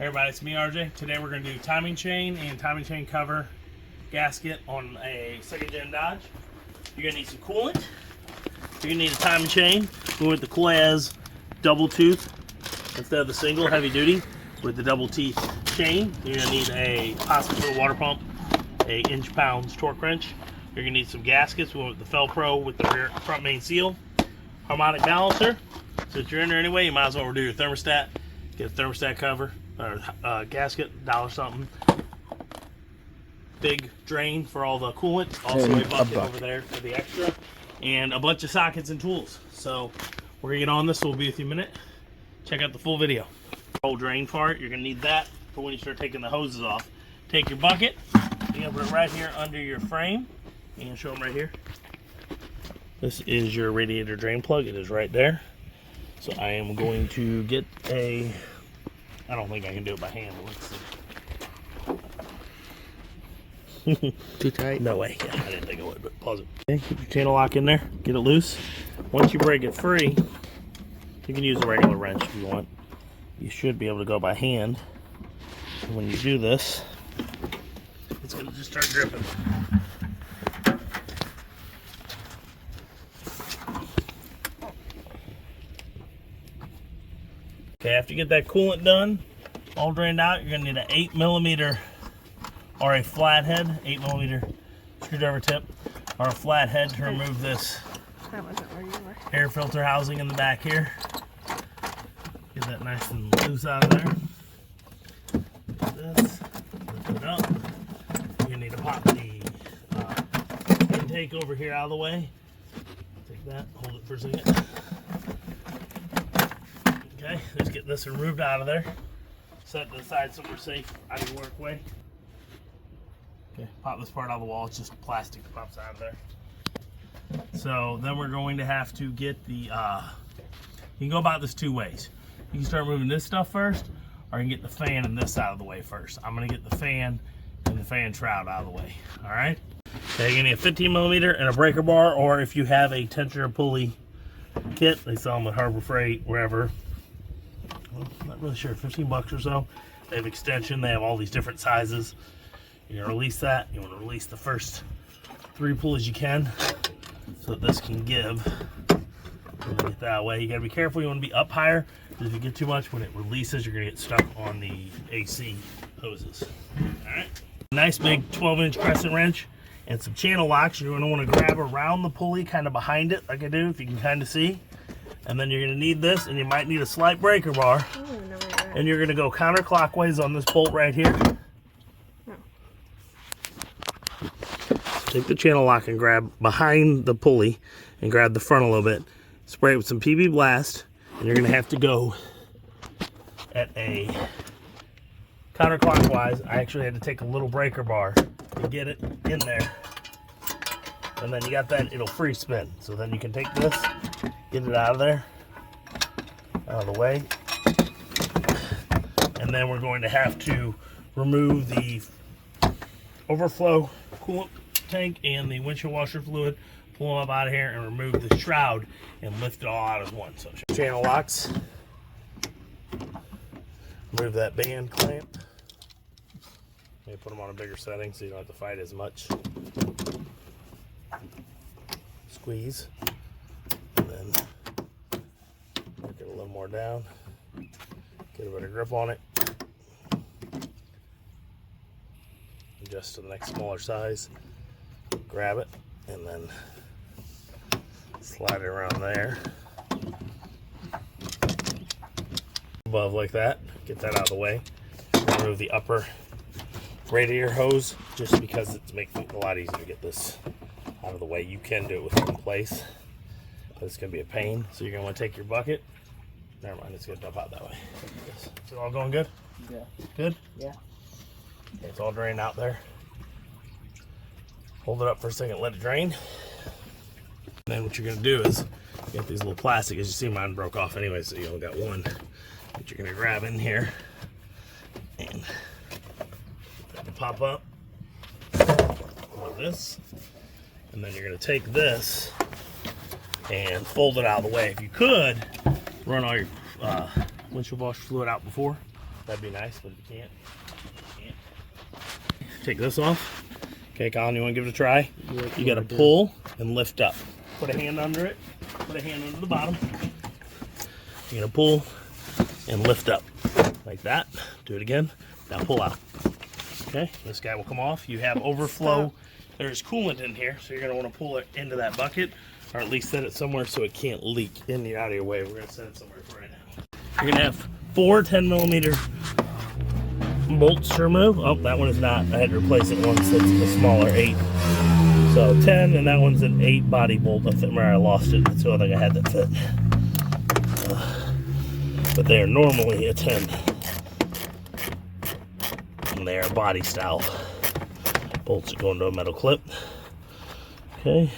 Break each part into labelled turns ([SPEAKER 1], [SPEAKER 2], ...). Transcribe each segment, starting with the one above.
[SPEAKER 1] Hey everybody, it's me RJ. Today we're going to do timing chain and timing chain cover gasket on a 2nd gen Dodge. You're going to need some coolant. You're going to need a timing chain. We went the Coolant double tooth instead of the single heavy duty with the double teeth chain. You're going to need a possibly water pump, a inch-pounds torque wrench. You're going to need some gaskets. We went with the Felpro with the rear front main seal, harmonic balancer. Since you're in there anyway, you might as well redo your thermostat. Get a thermostat cover or gasket, $1 something. Big drain for all the coolant. Also a bucket over there for the extra, and a bunch of sockets and tools. So we're gonna get on this. So we'll be with you in a minute. Check out the full video. Whole drain part. You're gonna need that for when you start taking the hoses off. Take your bucket. You have it right here under your frame. You can show them right here. This is your radiator drain plug. It is right there. So I am going to get a, I don't think I can do it by hand, but let's see.
[SPEAKER 2] Too tight?
[SPEAKER 1] No way. Yeah, I didn't think I would, but pause it. Okay, keep your channel lock in there. Get it loose. Once you break it free, you can use a regular wrench if you want. You should be able to go by hand. And when you do this, it's going to just start dripping. Okay, after you get that coolant done, all drained out, you're going to need an 8mm or a flathead, 8mm screwdriver tip, or a flathead to remove this air filter housing in the back here. Get that nice and loose out of there. Get this, lift it up. You're going to need to pop the intake over here out of the way. Take that, hold it for a second. Okay, just get this removed out of there. Set it to the side somewhere safe, out of your work way. Okay, pop this part out of the wall. It's just plastic that pops out of there. So then we're going to have to get the, you can go about this 2 ways. You can start moving this stuff first, or you can get the fan and this out of the way first. I'm gonna get the fan and the fan shroud out of the way, all right? Okay, you're gonna need a 15mm and a breaker bar, or if you have a tensioner pulley kit, they sell them at Harbor Freight, wherever. Well, not really sure, 15 bucks or so. They have extension, they have all these different sizes. You're gonna release that. You wanna release the first 3 pulleys you can so that this can give. Get that way. You gotta be careful, you wanna be up higher, because if you get too much, when it releases, you're gonna get stuck on the AC hoses. All right. Nice big 12-inch crescent wrench and some channel locks. You're gonna wanna grab around the pulley, kind of behind it, like I do, if you can kind of see. And then you're going to need this, and you might need a slight breaker bar. And you're going to go counterclockwise on this bolt right here. Take the channel lock and grab behind the pulley and grab the front a little bit. Spray it with some PB Blast, and you're going to have to go at a counterclockwise. I actually had to take a little breaker bar to get it in there. And then you got that, it'll free spin. So then you can take this, get it out of there, out of the way. And then we're going to have to remove the overflow coolant tank and the windshield washer fluid, pull them up out of here and remove the shroud and lift it all out as one. So channel locks, remove that band clamp. Maybe put them on a bigger setting so you don't have to fight as much. Squeeze, and then work it a little more down, get a better grip on it, adjust to the next smaller size, grab it, and then slide it around there, above like that, get that out of the way, remove the upper radiator hose, just because it's making it a lot easier to get this out of the way. You can do it with it in place, but it's going to be a pain. So you're going to want to take your bucket. Never mind, it's going to dump out that way. Is it all going good?
[SPEAKER 2] Yeah.
[SPEAKER 1] Good?
[SPEAKER 2] Yeah.
[SPEAKER 1] Okay, it's all drained out there. Hold it up for a second, let it drain. And then what you're going to do is get these little plastic. As you see, mine broke off anyway, so you only got one. But you're going to grab in here and get that to pop up. Like this. And then you're going to take this and fold it out of the way. If you could, run all your windshield washer fluid out before. That'd be nice, but if you can't, you can't. Take this off. Okay, Colin, you want to give it a try? You got to pull and lift up. Put a hand under it. Put a hand under the bottom. You're going to pull and lift up like that. Do it again. Now pull out. Okay, this guy will come off. You have overflow. There's coolant in here, so you're going to want to pull it into that bucket, or at least set it somewhere so it can't leak in and out of your way. We're going to set it somewhere for right now. You're going to have 4 10mm bolts to remove. Oh, that one is not. I had to replace it once. It's a smaller 8. So 10, and that one's an 8 body bolt. I think where I lost it. That's the only thing I had that fit. But they are normally a 10. And they are body style bolts that go into a metal clip. Okay.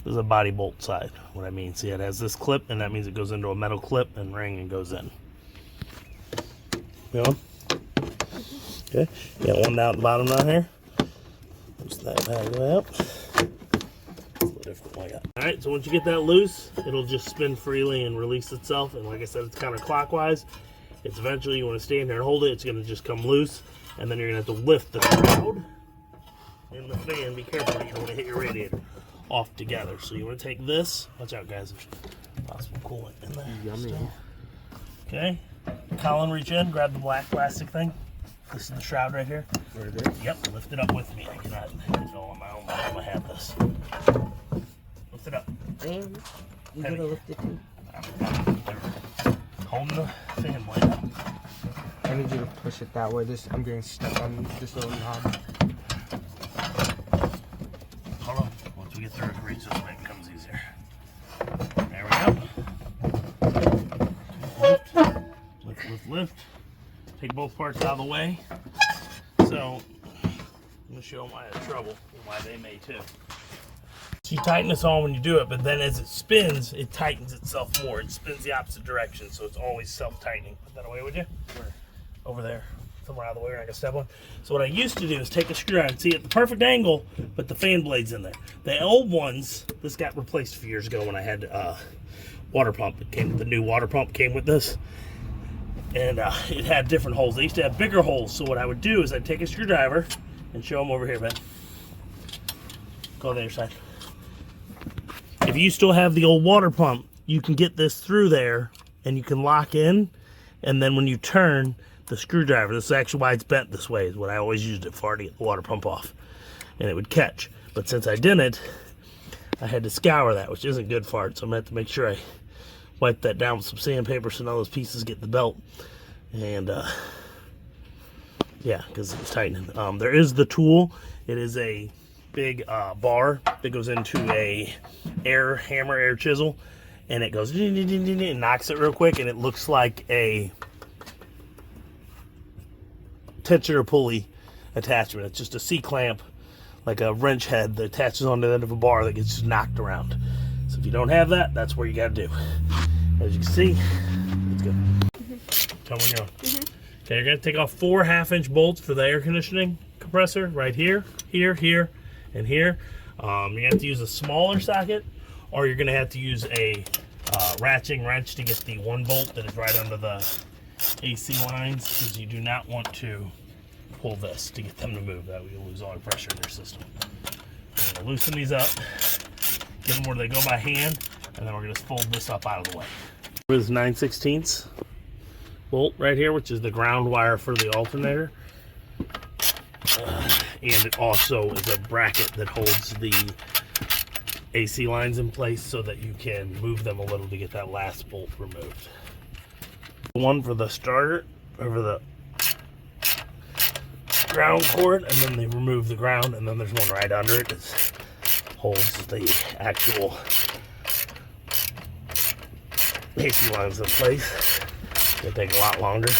[SPEAKER 1] This is a body bolt side. What I mean, see, it has this clip, and that means it goes into a metal clip and ring and goes in. You know? Okay. You got one down at the bottom down here. Just that bag out. Alright, so once you get that loose, it'll just spin freely and release itself. And like I said, it's counterclockwise. It's eventually, you want to stand there and hold it, it's going to just come loose. And then you're going to have to lift the shroud and the fan. Be careful, you don't want to hit your radiator off together. So you want to take this. Watch out, guys. There's possible coolant in there.
[SPEAKER 2] Yummy.
[SPEAKER 1] Still. Okay. Colin, reach in, grab the black plastic thing. This is the shroud right here.
[SPEAKER 2] Right there?
[SPEAKER 1] Yep, lift it up with me. I cannot do it all on my own. I'm gonna have this. Lift it up.
[SPEAKER 2] Damn. You gotta lift it too.
[SPEAKER 1] Holding the fan blade up.
[SPEAKER 2] I need you to push it that way. I'm getting stuck on this little knob.
[SPEAKER 1] Hold on. Once we get through it, reach this way, it becomes easier. There we go. Lift, lift, lift, lift. Take both parts out of the way. So, I'm going to show them I have trouble and why they may too. So you tighten this on when you do it, but then as it spins, it tightens itself more. It spins the opposite direction, so it's always self-tightening. Put that away, would you? Where? Over there. Somewhere out of the way where I can step on. So what I used to do is take a screwdriver and see at the perfect angle, but the fan blade's in there. The old ones, this got replaced a few years ago when I had water pump. It came, the new water pump came with this. And it had different holes. They used to have bigger holes. So what I would do is I'd take a screwdriver and show them over here, Ben. Go on the other side. If you still have the old water pump, you can get this through there and you can lock in. And then when you turn the screwdriver, this is actually why it's bent this way, is what I always used it for, to get the water pump off. And it would catch. But since I didn't, I had to scour that, which isn't good for it. So I'm going to have to make sure I wipe that down with some sandpaper so none of those pieces get the belt. And yeah, because it's tightening. There is the tool. It is a big bar that goes into a hammer air chisel, and it goes and knocks it real quick, and it looks like a tensioner pulley attachment. It's just a C-clamp, like a wrench head that attaches onto the end of a bar that gets just knocked around. So if you don't have that, that's where you got to do. As you can see, it's good. Tell me when you're on. Okay, you're going to take off 4 1/2-inch bolts for the air conditioning compressor right here, here, here, and here. You have to use a smaller socket, or you're going to have to use a ratcheting wrench to get the 1 bolt that is right under the AC lines, because you do not want to pull this to get them to move. That way you'll lose all the pressure in your system. I'm going to loosen these up, get them where they go by hand, and then we're going to fold this up out of the way. This 9/16 bolt right here, which is the ground wire for the alternator. And it also is a bracket that holds the AC lines in place so that you can move them a little to get that last bolt removed. One for the starter, over the ground cord, and then they remove the ground, and then there's one right under it that holds the actual AC lines in place. It'll take a lot longer.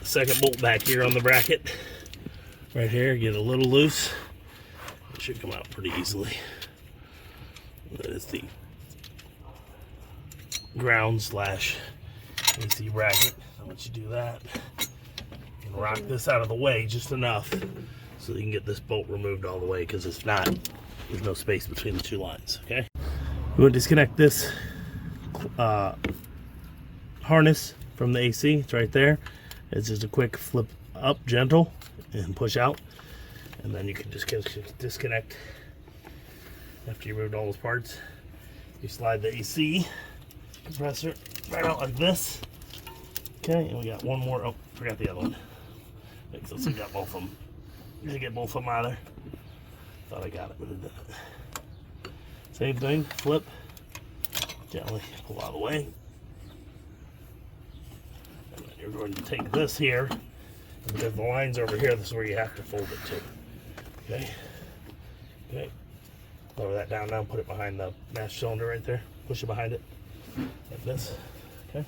[SPEAKER 1] Second bolt back here on the bracket. Right here, get a little loose. It should come out pretty easily. That is the ground / AC bracket. And once you do that, you can rock this out of the way just enough so you can get this bolt removed all the way, because if not, there's no space between the 2 lines, okay? We want to disconnect this harness from the AC. It's right there. It's just a quick flip up, gentle, and push out, and then you can just disconnect after you removed all those parts. You slide the AC compressor right out like this. Okay, and we got one more. Oh, forgot the other one. So we got both of them. Did I get both of them out of there? Thought I got it, but it didn't. Same thing, flip, gently pull out of the way. And then you're going to take this here, and because the line's over here, this is where you have to fold it to. Okay? Okay. Lower that down now, put it behind the master cylinder right there. Push it behind it, like this. Okay?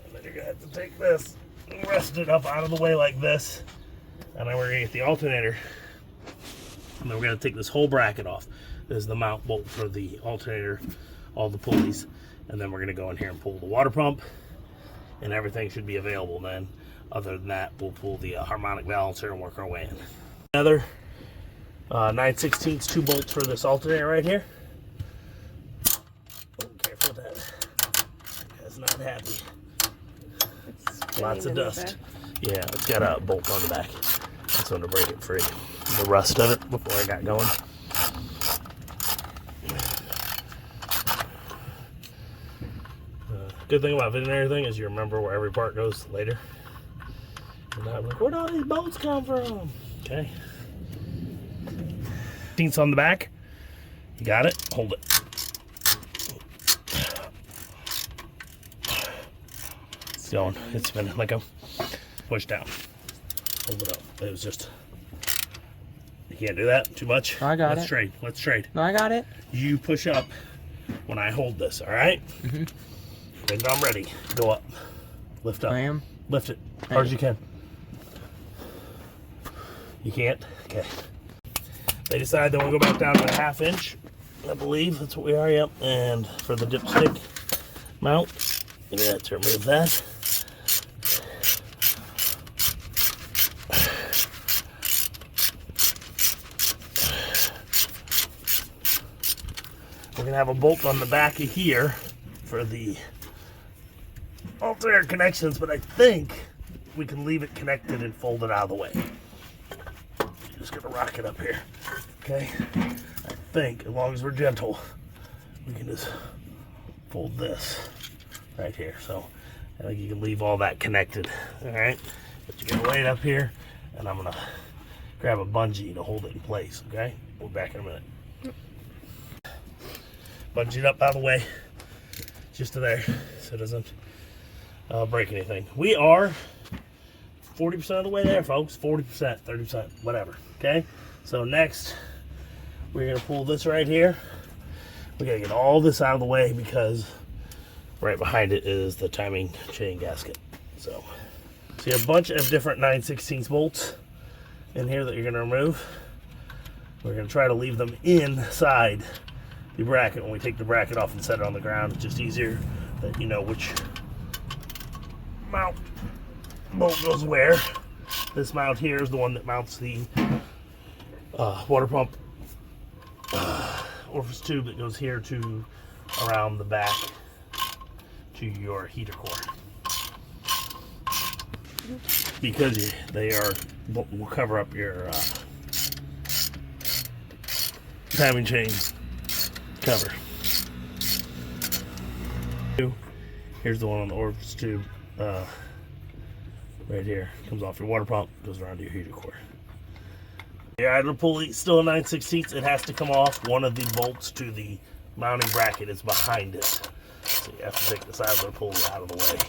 [SPEAKER 1] And then you're going to have to take this and rest it up out of the way like this. And then we're going to get the alternator. And then we're going to take this whole bracket off. This is the mount bolt for the alternator, all the pulleys. And then we're going to go in here and pull the water pump. And everything should be available then. Other than that, we'll pull the harmonic balancer and work our way in. Another 9/16 2 bolts for this alternator right here. Oh, careful with that. That's not happy. Lots of dust. Yeah, it's got a bolt on the back. That's going to break it free. The rust of it before I got going. Good thing about fitting everything is you remember where every part goes later. You're not like, where'd all these bolts come from? Okay. Seats on the back. You got it. Hold it. It's going. It's spinning. Let go. Push down. Hold it up. It was just. You can't do that too much.
[SPEAKER 2] I got it.
[SPEAKER 1] Let's trade. Let's trade.
[SPEAKER 2] No, I got it.
[SPEAKER 1] You push up when I hold this. All right.
[SPEAKER 2] Mm-hmm.
[SPEAKER 1] When I'm ready, go up. Lift up.
[SPEAKER 2] I am.
[SPEAKER 1] Lift it as hard as you can. You can't? Okay. They decide they want to go back down to a 1/2 inch. I believe that's what we are, yep. And for the dipstick mount, you're going to have to remove that. We're going to have a bolt on the back of here for the alternator connections, but I think we can leave it connected and fold it out of the way. Just gonna rock it up here, okay? I think, as long as we're gentle, we can just fold this right here. So I think you can leave all that connected, all right? But you're gonna lay it up here, and I'm gonna grab a bungee to hold it in place, okay? We'll be back in a minute. Bungee it up out of the way, just to there, so it doesn't break anything. We are 40% of the way there, folks. 40%, 30%, whatever. Okay? So next, we're going to pull this right here. We got to get all this out of the way because right behind it is the timing chain gasket. So you have a bunch of different 9/16 bolts in here that you're going to remove. We're going to try to leave them inside the bracket. When we take the bracket off and set it on the ground, it's just easier that you know which mount bolt goes where. This mount here is the one that mounts the water pump orifice tube that goes here to around the back to your heater core. Because they will cover up your timing chain cover. Here's the one on the orifice tube. Right here, comes off your water pump, goes around to your heater core. The idler pulley, still a 9/16. It has to come off. One of the bolts to the mounting bracket is behind it. So you have to take this idler pulley out of the way.